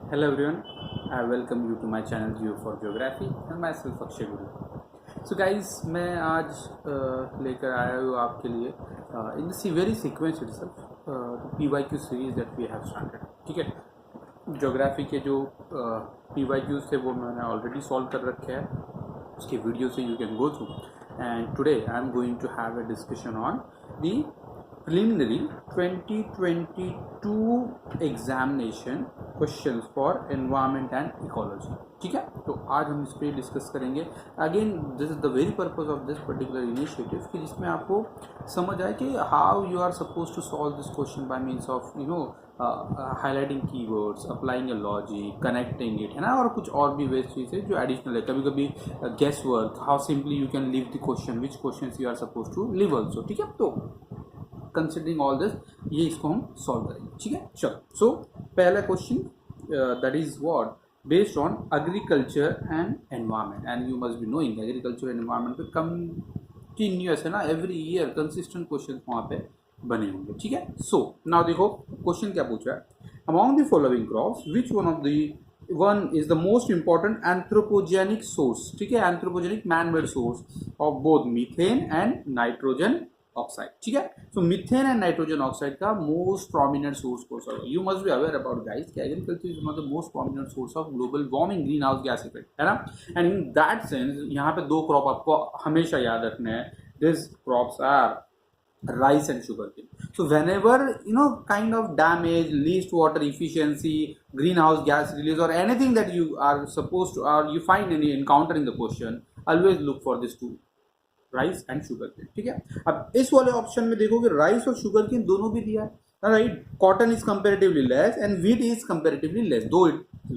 Hello everyone, I welcome you to my channel Geo for Geography and myself Akshay Guru. So guys, मैं आज लेकर आया हूँ आपके लिए in the very sequence itself the PYQ series that we have started. ठीक है, geography के जो PYQs थे वो मैंने ऑलरेडी सॉल्व कर रखे हैं, उसके वीडियो से you can go through. And today I am going to have a discussion on the preliminary 2022 examination questions for environment and ecology. ठीक है, तो आज हम इस पर डिस्कस करेंगे. Again this is the very purpose of this particular initiative कि जिसमें आपको समझ आए कि how you are suppose to solve this question by means of highlighting keywords, applying a logic, connecting it, है ना, और कुछ और भी वेस्ट चीज़ है जो एडिशनल है. कभी कभी guess work, how simply you can leave the question, which question you are suppose to leave also. ठीक है, तो कंसिडरिंग ऑल दिस ये इसको हम सॉल्व करेंगे. ठीक है, चलो. सो पहला question that is what based on agriculture and environment. And you must be knowing agriculture and environment पे कंटिन्यूअस है ना, एवरी ईयर कंसिस्टेंट क्वेश्चन वहाँ पे बने होंगे. ठीक है, सो नाउ देखो क्वेश्चन क्या पूछ रहा है. Among the following crops which one is the most important anthropogenic source. ठीक है, anthropogenic man made source of both methane and nitrogen oxide. ठीक है, so methane and nitrogen oxide का मोस्ट प्रोमिनेंट सोर्स कौन सा है? You must be aware about guys कि agriculture is one of the most prominent source of global warming, green house gas effect, है ना. And in that sense यहाँ पे दो क्रॉप आपको हमेशा याद रखने हैं. This crops are rice and sugarcane. So whenever kind of damage, least water efficiency, greenhouse gas release, or anything that you are supposed to, or you find any encounter in the question, always look for these two, rice and sugarcane. ठीक है, अब इस वाले option में देखोगे rice और sugar केन दोनों भी दिया है, right. Cotton is comparatively less and wheat is comparatively less, though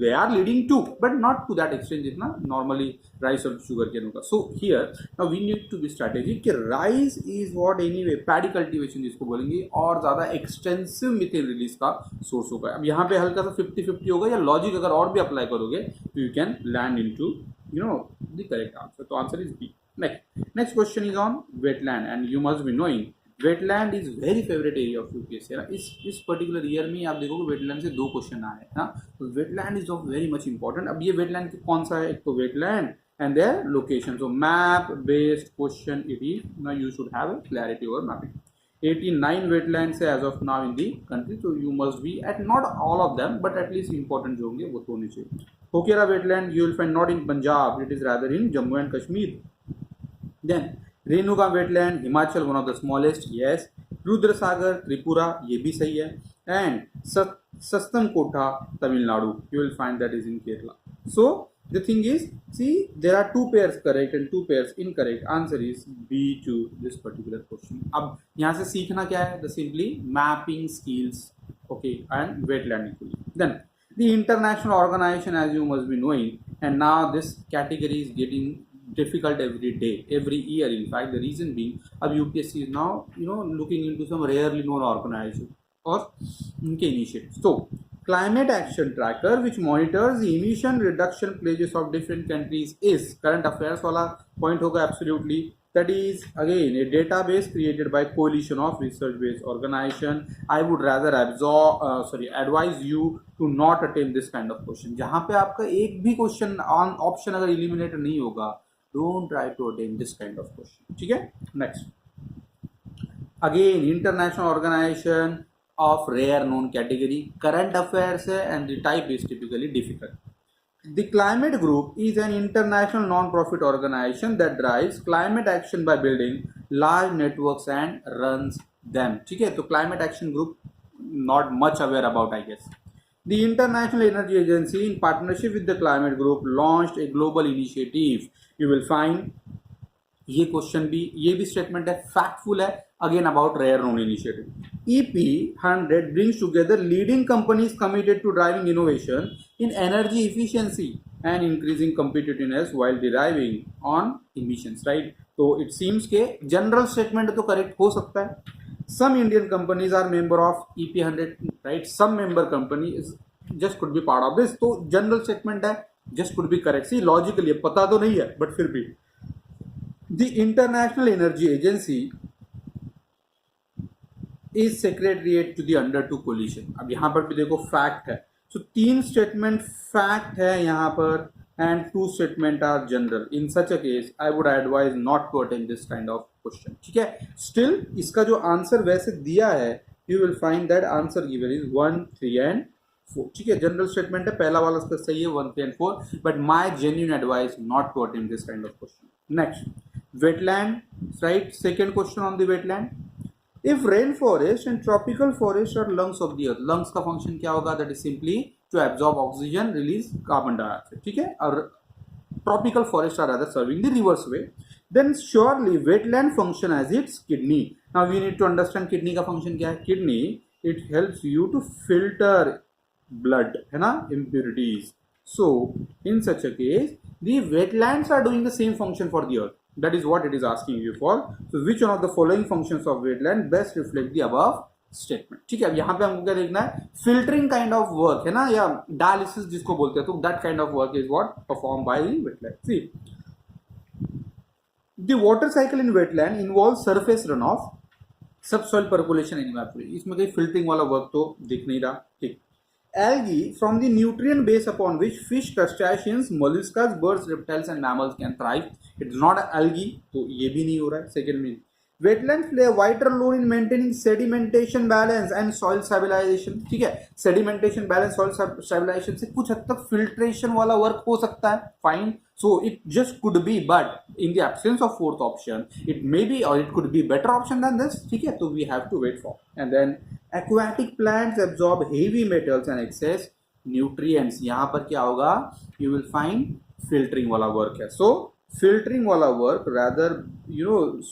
they are leading to but not to that extent जितना नॉर्मली राइस और शुगर केन होगा. So here now we need to be strategic कि rice is what anyway paddy cultivation जिसको बोलेंगे और ज़्यादा extensive methane release का सोर्स होगा. अब यहाँ पे हल्का सा 50-50 होगा, या लॉजिक अगर और भी अप्लाई करोगे तो you can land into the correct answer. तो answer is B. Next question is on wetland, and you must be knowing wetland is very favorite area of UPSC. ना इस particular year में आप देखोगे wetland से दो question आए हैं ना. तो wetland is of very much important. अब ये wetland कौन सा है? एक तो wetland and their location. So map based question it is. Now you should have a clarity over mapping. 89 wetlands है as of now in the country. So you must be at not all of them but at least important जो होंगे वो तो होने चाहिए. Hokiara wetland you will find not in Punjab, it is rather in Jammu and Kashmir. Then Renuka wetland Himachal, one of the smallest, yes. Rudra Sagar Tripura, ये भी सही है. And Sasthamcotta Tamil Nadu, you will find that is in Kerala. So the thing is, see there are two pairs correct and two pairs incorrect. Answer is B to this particular question. अब यहाँ से सीखना क्या है? The simply mapping skills, okay, and wetland equally. Then the international organization, as you must be knowing, and now this category is getting difficult every day, every year. In fact, the reason being, अब UPSC is now looking into some rarely known organization or उनके initiatives. So climate action tracker which monitors the emission reduction pledges of different countries is current affairs वाला point होगा absolutely. That is again a database created by coalition of research based organization. I would rather advise you to not attempt this kind of question. जहाँ पे आपका एक भी question on option अगर eliminate नहीं होगा, don't try to attempt this kind of question. ठीक है, next again international organization of rare known category, current affairs है and the type is typically difficult. The Climate Group is an international non-profit organization that drives climate action by building large networks and runs them. ठीक है, तो Climate Action Group not much aware about, I guess. The International Energy Agency in partnership with the Climate Group launched a global initiative. You will find ये question भी, ये भी statement है, factful है, again about rare known initiative. EP100 brings together leading companies committed to driving innovation in energy efficiency and increasing competitiveness while deriving on emissions, right? तो it seems के general statement तो correct हो सकता है. Some Indian companies are member of EP100, right? Some member companies just could be part of this. तो general statement है, just could be correct. See logically पता तो नहीं है बट फिर भी. The International Energy Agency is secretariat to the under 2 coalition. अब यहाँ पर भी देखो फैक्ट है सो 3 स्टेटमेंट फैक्ट है यहाँ पर and 2 statement are general. In such a case, I would advise not to attempt this kind of question. ठीक है, still इसका जो आंसर वैसे दिया है, you will find that answer given is 1, 3 and 4. ठीक है, जनरल स्टेटमेंट है, पहला वाला इसका सही है 1, 3 and 4, but my genuine advice not to attempt this kind of question. Next, wetland, right? Second question on the wetland. If rainforest and tropical forest are lungs of the earth, lungs का function क्या होगा? That is simply to absorb oxygen, release carbon dioxide. ठीक है, और tropical forests are rather serving the reverse way. Then surely wetland function as its kidney. Now we need to understand kidney का function क्या है? Kidney, it helps you to filter blood, है ना, impurities. So in such a case, the wetlands are doing the same function for the earth. That is what it is asking you for. So which one of the following functions of wetland best reflect the above statement? ठीक है, अब यहाँ पे हमको क्या देखना है? Filtering kind of work है ना, या डायलिसिस जिसको बोलते हैं, तो that kind of work is what perform by wetland. See, the water cycle in wetland involve surface run off, subsoil percolation and evaporation. इसमें कोई फिल्टरिंग वाला वर्क तो दिख नहीं रहा. ठीक. Algae from the nutrient base upon which fish, crustaceans, molluscs, birds, reptiles and mammals can thrive. It is not algae, तो ये भी नहीं हो रहा है. Second mean, wetlands play a vital role in maintaining sedimentation balance and soil stabilization. ठीक है, sedimentation balance, soil stabilization से कुछ हद तक filtration वाला work हो सकता है. Fine. So it just could be, but in the absence of fourth option, it may be or it could be better option than this. ठीक है, तो we have to wait for. And then aquatic plants absorb heavy metals and excess nutrients. यहाँ पर क्या होगा? You will find filtering वाला work है. So filtering wala work rather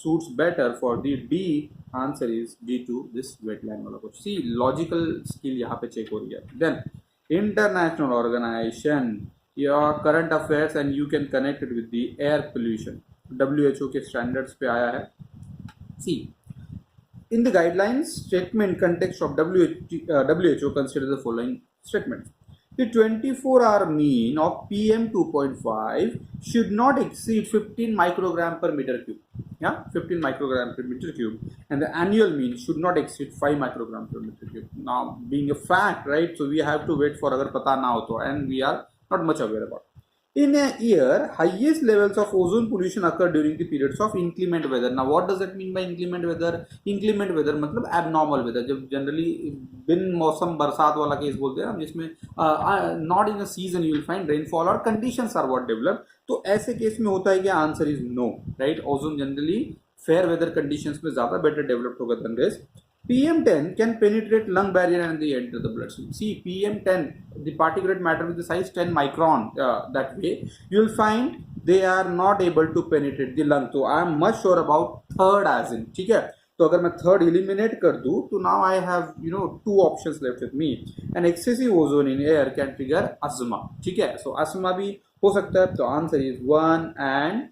suits better for the D. Answer is D to this wetland wala kuch. See, logical skill यहाँ पे check हो रही है. Then international organization, your current affairs and you can connect it with the air pollution. WHO के standards पे आया है. See, in the guidelines statement context of WHO consider the following statements. The 24-hour mean of PM 2.5 should not exceed 15 microgram per meter cube. Yeah, 15 microgram per meter cube, and the annual mean should not exceed 5 microgram per meter cube. Now, being a fact, right? So we have to wait for अगर पता ना हो तो, and we are not much aware about. In a year, highest levels of ozone pollution occur during the periods of inclement weather. Now, what does that mean by inclement weather? Inclement weather मतलब abnormal weather. जब generally बिन मौसम बरसात वाला case बोलते हैं हम, जिसमें not in a season you will find rainfall or conditions are what develop. तो ऐसे केस में होता है कि answer is no, right. Ozone generally fair weather conditions में ज्यादा बेटर डेवलप्ड होगा than this. PM10 can penetrate lung barrier and they enter the bloodstream. See, PM10, the particulate matter with the size 10 micron, that way you will find they are not able to penetrate the lung. So I am much sure about third as in. ठीक है, तो अगर मैं third eliminate कर दूं तो now I have two options left with me. An excessive ozone in air can trigger asthma. ठीक है, सो अस्थमा भी हो सकता है. तो answer is 1 and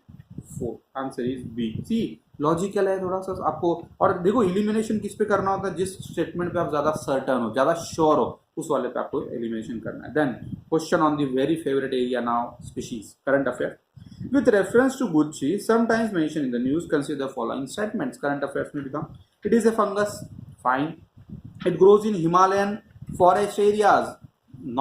4. Answer is B. See, logical है थोड़ा सा आपको. और देखो, एलिमिनेशन किस पे करना होता है? जिस स्टेटमेंट पे आप ज्यादा सर्टन हो, ज्यादा श्योर हो, उस वाले पे आपको एलिमिनेशन करना है. Then question on the very favourite area now, species, current affair. With reference to Gucci, sometimes mentioned in the news, consider the following statements. Current affairs में become, it is a fungus. Fine. It grows in Himalayan forest areas.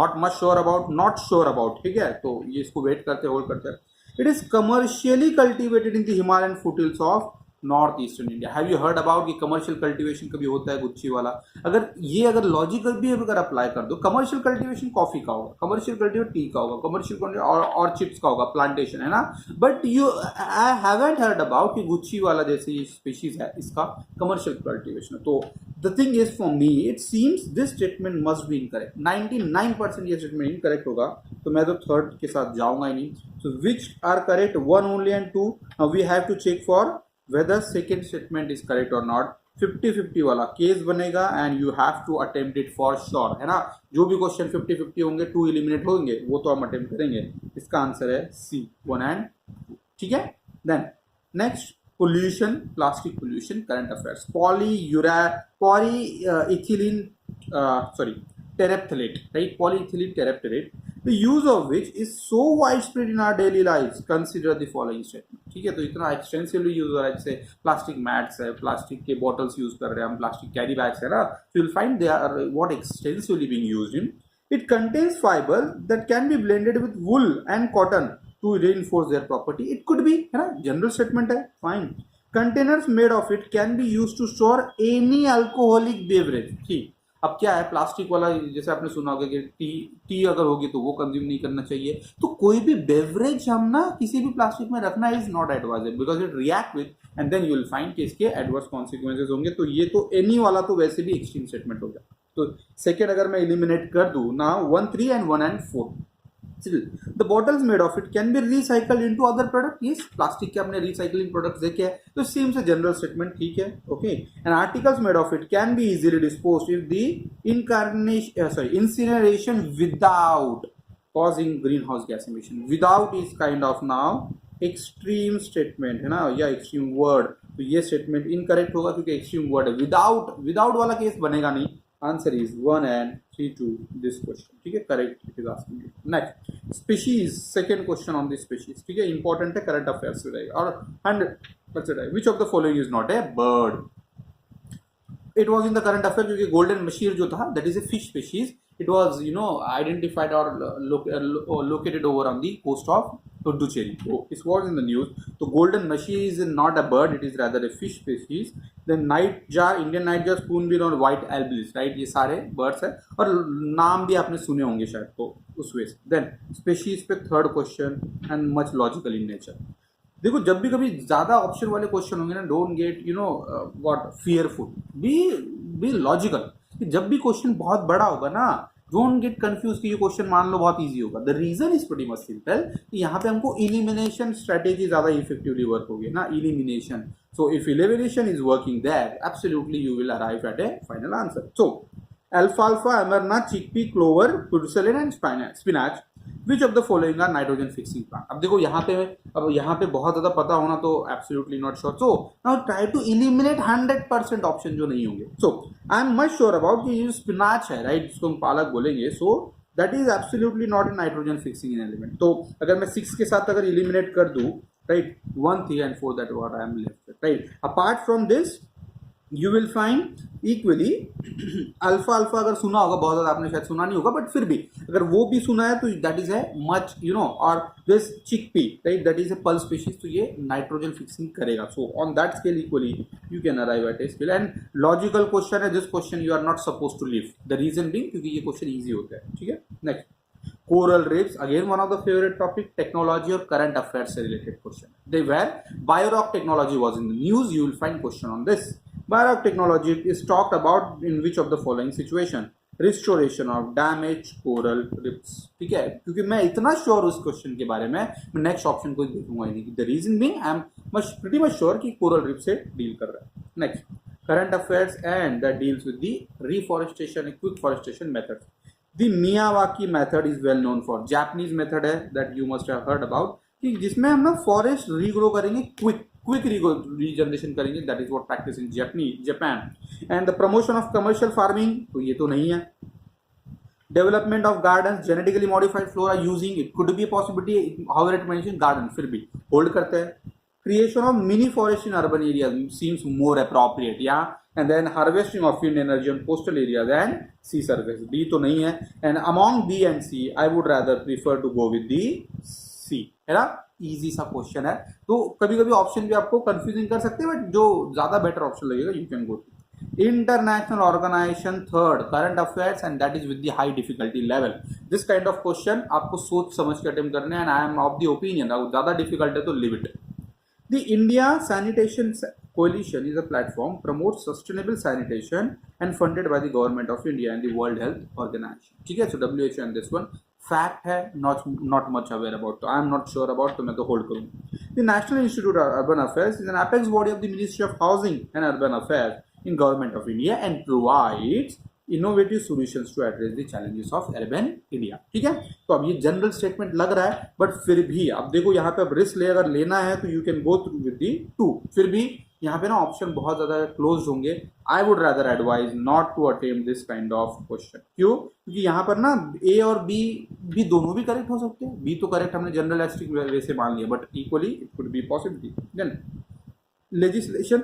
Not much sure about, not sure about. ठीक है, तो ये इसको wait करते, hold करते हैं. It is commercially cultivated in the Himalayan foothills of north eastern India. Have you heard about कि commercial cultivation कभी होता है गुच्ची वाला? अगर लॉजिकल भी अगर अप्लाई कर दो, कमर्शियल कल्टीवेशन कॉफी का होगा, कमर्शियल कल्टीवेशन टी का होगा, कमर्शियल ऑर्चिड्स का होगा, प्लांटेशन है ना. But you I haven't heard about कि गुच्ची वाला जैसे स्पीशीज है इसका कमर्शियल कल्टीवेशन. तो the thing is for me it seems this statement must be incorrect. 99% ये स्टेटमेंट इनकरेक्ट होगा, तो मैं तो थर्ड के साथ जाऊंगा ही नहीं. So which are correct? 1 only and 2. We have to check for whether second statement is correct or not. 50-50 वाला केस बनेगा and you have to attempt it for sure, है ना. जो भी क्वेश्चन 50-50 होंगे, 2 एलिमिनेट होंगे, वो तो हम अटेम्प्ट करेंगे. इसका आंसर है C, 1 and 2. ठीक है. Then next, pollution, plastic pollution, current affairs. Terephthalate, right? Polyethylene terephthalate, the use of which is so widespread in our daily lives. Consider the following statement. ठीक है, तो इतना एक्सटेंसिवली यूज हो रहा है. जैसे प्लास्टिक मैट्स है, प्लास्टिक के बॉटल्स यूज कर रहे हैं हम, प्लास्टिक कैरी बैग्स है ना. So you'll find they are what extensively being used in It contains fiber that can be blended with wool and cotton to reinforce their property. It could be, है ना, general statement है, fine. Containers made of it can be use to store any alcoholic beverage. ठीक, अब क्या है, plastic वाला जैसे आपने सुना होगा कि टी अगर होगी तो वो कंज्यूम नहीं करना चाहिए. तो कोई भी बेवरेज हम ना किसी भी प्लास्टिक में रखना is not advisable because it react with and then you will find कि इसके एडवर्स कॉन्सिक्वेंसेज होंगे. तो ये तो एनी वाला तो वैसे भी एक्सट्रीम स्टेटमेंट हो गया. तो सेकेंड अगर मैं एलिमिनेट कर दूं ना, 1, 3 and 1 and 4. Still, the bottles made of it can be recycled into other product. Yes, plastic के अपने recycling products देखे हैं, तो सेम से जनरल स्टेटमेंट ठीक है. Okay, and articles made of it can be easily disposed if the incineration without causing greenhouse gas emission. Without is kind of now extreme statement है ना, या extreme word. तो ये statement incorrect होगा क्योंकि extreme word है. without वाला case बनेगा नहीं. Answer is 1 and 3 to this question. ठीक है, correct it is asking you. Next, species. Second question on the species. ठीक है, important है, current affairs से रहेगा और 100% है. Which of the following is not a bird? It was in the current affair क्योंकि golden mashir जो था, that is a fish species. It was identified or located over on the coast of Puducherry. So it was in the news. So golden mashir is not a bird; it is rather a fish species. Then nightjar, Indian nightjar, spoonbill और white albilis, right? ये सारे birds हैं और नाम भी आपने सुने होंगे शायद, तो उस वे से. Then species पे third question and much logical in nature. देखो, जब भी कभी ज्यादा ऑप्शन वाले क्वेश्चन होंगे ना, don't get what fearful, be logical. जब भी क्वेश्चन बहुत बड़ा होगा ना, डोंट गेट कंफ्यूज कि ये क्वेश्चन मान लो बहुत इजी होगा. The reason is pretty much simple कि यहाँ पे हमको इलिमिनेशन स्ट्रेटेजी ज्यादा इफेक्टिवली वर्क होगी ना, elimination. So if elimination is working there, absolutely you will arrive at a final answer. So अल्फाल्फा, amaranth, chickpea, clover, purslane and spinach. Which of the following are nitrogen fixing plant? अब देखो यहाँ पे बहुत ज़्यादा पता होना तो absolutely not sure. So now try to eliminate 100% option जो नहीं होंगे. So I am much sure about कि ये spinach है, right, जिसको हम पालक बोलेंगे. So that is absolutely not a nitrogen fixing element. तो अगर मैं 6 के साथ अगर eliminate कर दूँ, right, 1, 3 and 4, that what I am left with, right. Apart from this, you will find equally alpha अगर सुना होगा, बहुत ज़्यादा आपने शायद सुना नहीं होगा, बट फिर भी अगर वो भी सुना है तो दैट इज है मच और this chickpea, right, that is a pulse species. तो ये नाइट्रोजन फिक्सिंग करेगा. So on that scale equally you can arrive at a scale. And logical question है, this question you are not suppose to leave. The reason being क्योंकि ये question easy होता है. ठीक है, next, coral reefs, again one of the favourite topic, technology और current affairs से related question. They were biorock technology was in the news. You will find question on this. Baroque technology is talked about in which of the following situation? Restoration of damaged coral reefs. ठीक है, क्योंकि मैं इतना sure उस question के बारे में, मैं नेक्स्ट ऑप्शन को देखूंगा ही नहीं. The reason being I am pretty much sure कि कोरल रिफ से डील कर रहा है. Next, current affairs and that deals with the reforestation, quick forestation method. The Miyawaki method is well known for, Japanese method है that you must have heard about, कि जिसमें हम ना फॉरेस्ट रीग्रो करेंगे, क्विक रीजनरेशन करेंगे. That is what practice in Japan. And the promotion of commercial farming, तो ये तो नहीं है. Development of garden, genetically modified flora using, it could be a possibility, however it mention garden, फिर भी hold करते हैं. Creation of mini forest in urban area seems more appropriate, या and then harvesting of wind energy on coastal areas and sea surface, D तो नहीं है. And among B and C I would rather prefer to go with the C, है ना. Easy सा question है, तो कभी कभी ऑप्शन भी आपको कंफ्यूजिंग कर सकते हैं, बट जो ज्यादा बेटर ऑप्शन लगेगा you can go. International organisation, third, current affairs and that is with the high difficulty level. This kind of question आपको सोच समझ के अटेम्प्ट करने हैं. And I am of the opinion अगर ज्यादा डिफिकल्ट है तो leave it. The India Sanitation Coalition is a platform promotes sustainable sanitation and funded by the government of India and the World Health Organization. ठीक है, so WHO and this one fact है, not much aware about, तो I am not sure about, तो मैं तो hold करूँ. The National Institute of Urban Affairs is an apex body of the Ministry of Housing and Urban Affairs in Government of India and provides innovative solutions to address the challenges of urban India. ठीक है, तो अब ये general statement लग रहा है, but फिर भी अब देखो यहाँ पे अब रिस्क अगर लेना है तो you can go through with the 2. फिर भी यहाँ पे ना ऑप्शन बहुत ज्यादा क्लोज होंगे. I would rather advise not to attempt this kind of question. क्यों? क्योंकि यहाँ पर ना ए और बी दोनों भी करेक्ट हो सकते हैं. बी तो करेक्ट हमने जनरलिस्टिक वे से मान लिया, but equally it could be possibility. Then legislation,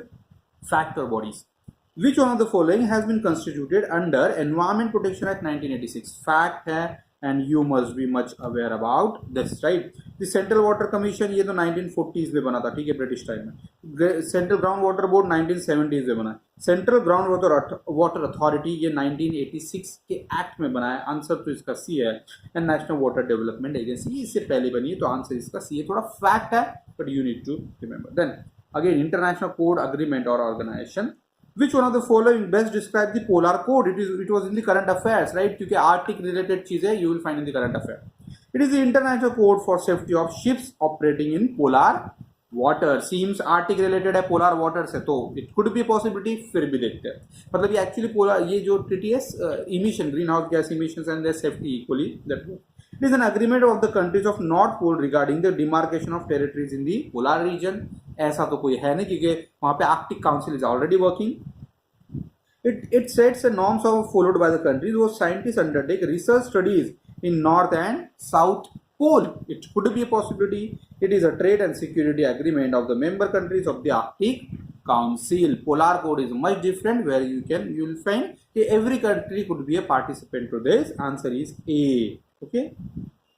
fact और bodies. Which one of the following has been constituted under Environment Protection Act 1986? Fact है and you must be much aware about this, right? The Central Water Commission ये तो 1940s में बना था, ठीक है, British time में. Central ground water board 1970s में बना. सेंट्रल ग्राउंड वाटर अथॉरिटी ये 1986 के एक्ट में बना है. आंसर तो इसका सी है. And national water development agency इससे पहले बनी है, तो आंसर इसका सी है. थोड़ा फैक्ट है but you need to remember. Then again international code agreement और organisation. Which one of the following best describe the polar code? It was in the current affairs, right? क्योंकि आर्टिक related चीजें you will find in the current affair. It is the international code for safety of ships operating in polar water. Seems Arctic related है polar water से, तो it could be a possibility. फिर भी देखते हैं. मतलब ये actually polar ये जो treaty है emission greenhouse gas emissions and their safety equally that. It is an agreement of the countries of North Pole regarding the demarcation of territories in the polar region. ऐसा तो कोई है नहीं क्योंकि वहाँ पे Arctic Council is already working. It sets the norms are followed by the countries where scientists undertake research studies in North and South Pole. It could be a possibility. It is a trade and security agreement of the member countries of the Arctic Council. Polar code is much different where you will find that every country could be a participant to this. Answer is A. Okay.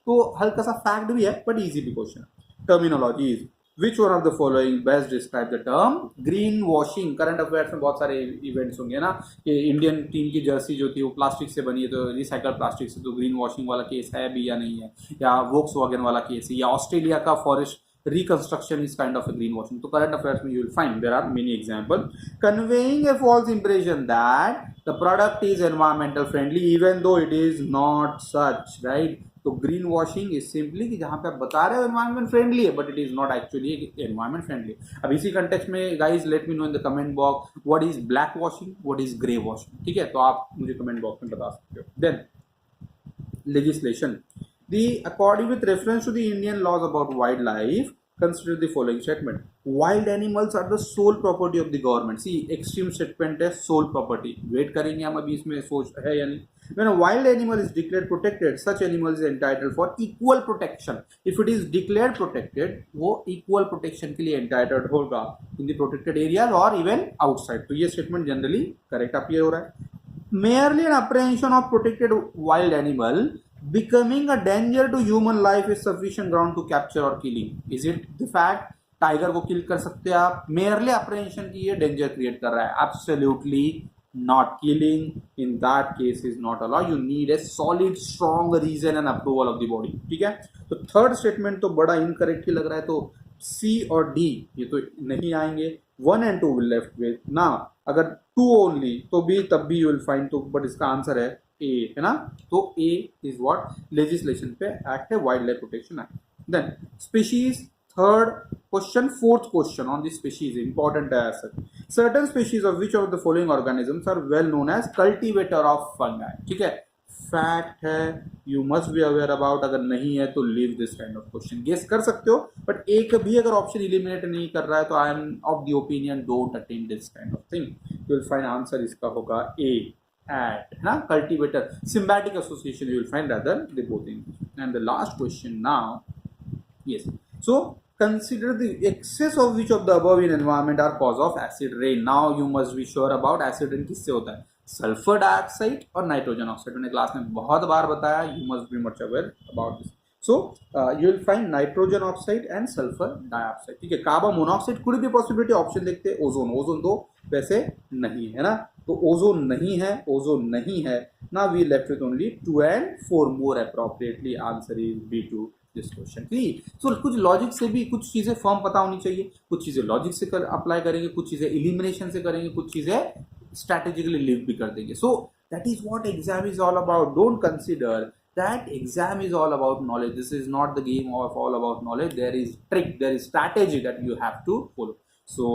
तो हल्का सा fact भी है but easy भी question. Terminologies. Which one of the following best describe the term green washing. Current affairs में बहुत सारे events होंगे ना कि इंडियन टीम की जर्सी जो थी वो प्लास्टिक से बनी है, तो रिसाइकल प्लास्टिक से, तो ग्रीन वॉशिंग वाला केस है भी या नहीं है, या वोक्सवैगन वाला केस है, या ऑस्ट्रेलिया का forest reconstruction is kind of a greenwashing. So current affairs you will find there are many examples. Conveying a false impression that the product is environmental friendly even though it is not such, right? तो green washing is simply कि जहां पे आप बता रहे हो environment friendly है but it is not actually environment friendly. अब इसी कंटेक्स्ट में guys let me know in the comment box what is black washing, what is grey washing. ठीक है, तो आप मुझे कमेंट बॉक्स में बता सकते हो. Then legislation. According with reference to the Indian laws about wildlife, consider the following statement. Wild animals are the sole property of the government. See, extreme statement है sole property. Wait करेंगे हम अभी इसमें सोच है या नहीं. When a wild animal is declared protected, such animal is entitled for equal protection. If it is declared protected, वो equal protection के लिए entitled होगा in the protected areas or even outside. तो ये statement generally correct appear हो रहा है. Merely an apprehension of protected wild animal becoming a danger to human life is sufficient ground to capture or killing. Is it the fact? Tiger को किल कर सकते हैं आप, मेयरली अप्रहेंशन की ये डेंजर क्रिएट कर रहा है. Absolutely not. Killing in that case is not allowed. You need a solid strong reason and approval of the body. ठीक है, तो थर्ड स्टेटमेंट तो बड़ा इनकरेक्ट ही लग रहा है, तो सी और डी ये तो नहीं आएंगे. 1 and 2 विल लेफ्ट विद ना. अगर 2 ओनली तो भी तब भी यू विल फाइंड, तो बट इसका आंसर है ए, है ना. तो ए इज व्हाट लेजिस्लेशन पे एक्ट है, wild life protection act. Then species. Third question, fourth question on the species important है. Certain species of which of the following organisms are well known as cultivator of fungi. ठीक है, fact है, you must be aware about. अगर नहीं है तो leave this kind of question. Guess कर सकते हो बट एक भी अगर ऑप्शन इलिमिनेट नहीं कर रहा है तो आई am of the opinion don't attempt this kind of thing. You will find answer इसका होगा ए. At है ना, cultivator, symbiotic association you will find rather they both in. And the last question now, yes, so consider the excess of which of the above in environment are cause of acid rain. Now you must be sure about acid rain किससे होता है, sulphur dioxide और nitrogen oxide. मैंने class में बहुत बार बताया, you must be much aware about this. So you will find nitrogen oxide and sulfur dioxide. ठीक है, carbon monoxide could be possibility. Option देखते हैं, ओजोन तो वैसे नहीं है ना, तो ओजोन नहीं है, ओजोन नहीं है ना. We left with only 2 and 4 more appropriately. Answer is B2 this question. सो कुछ लॉजिक से भी कुछ चीजें फॉर्म पता होनी चाहिए, कुछ चीजें लॉजिक से अप्लाई करेंगे, कुछ चीजें इलिमिनेशन से करेंगे, कुछ चीजें स्ट्रैटेजिकली लिव भी कर देंगे. So that is what exam is all about. Don't consider that exam is all about knowledge. This is not the game of all about knowledge. There is trick, there is strategy that you have to follow. So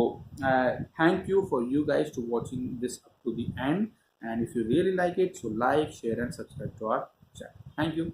thank you for you guys to watching this up to the end, and if you really like it, so like, share and subscribe to our channel. Thank you.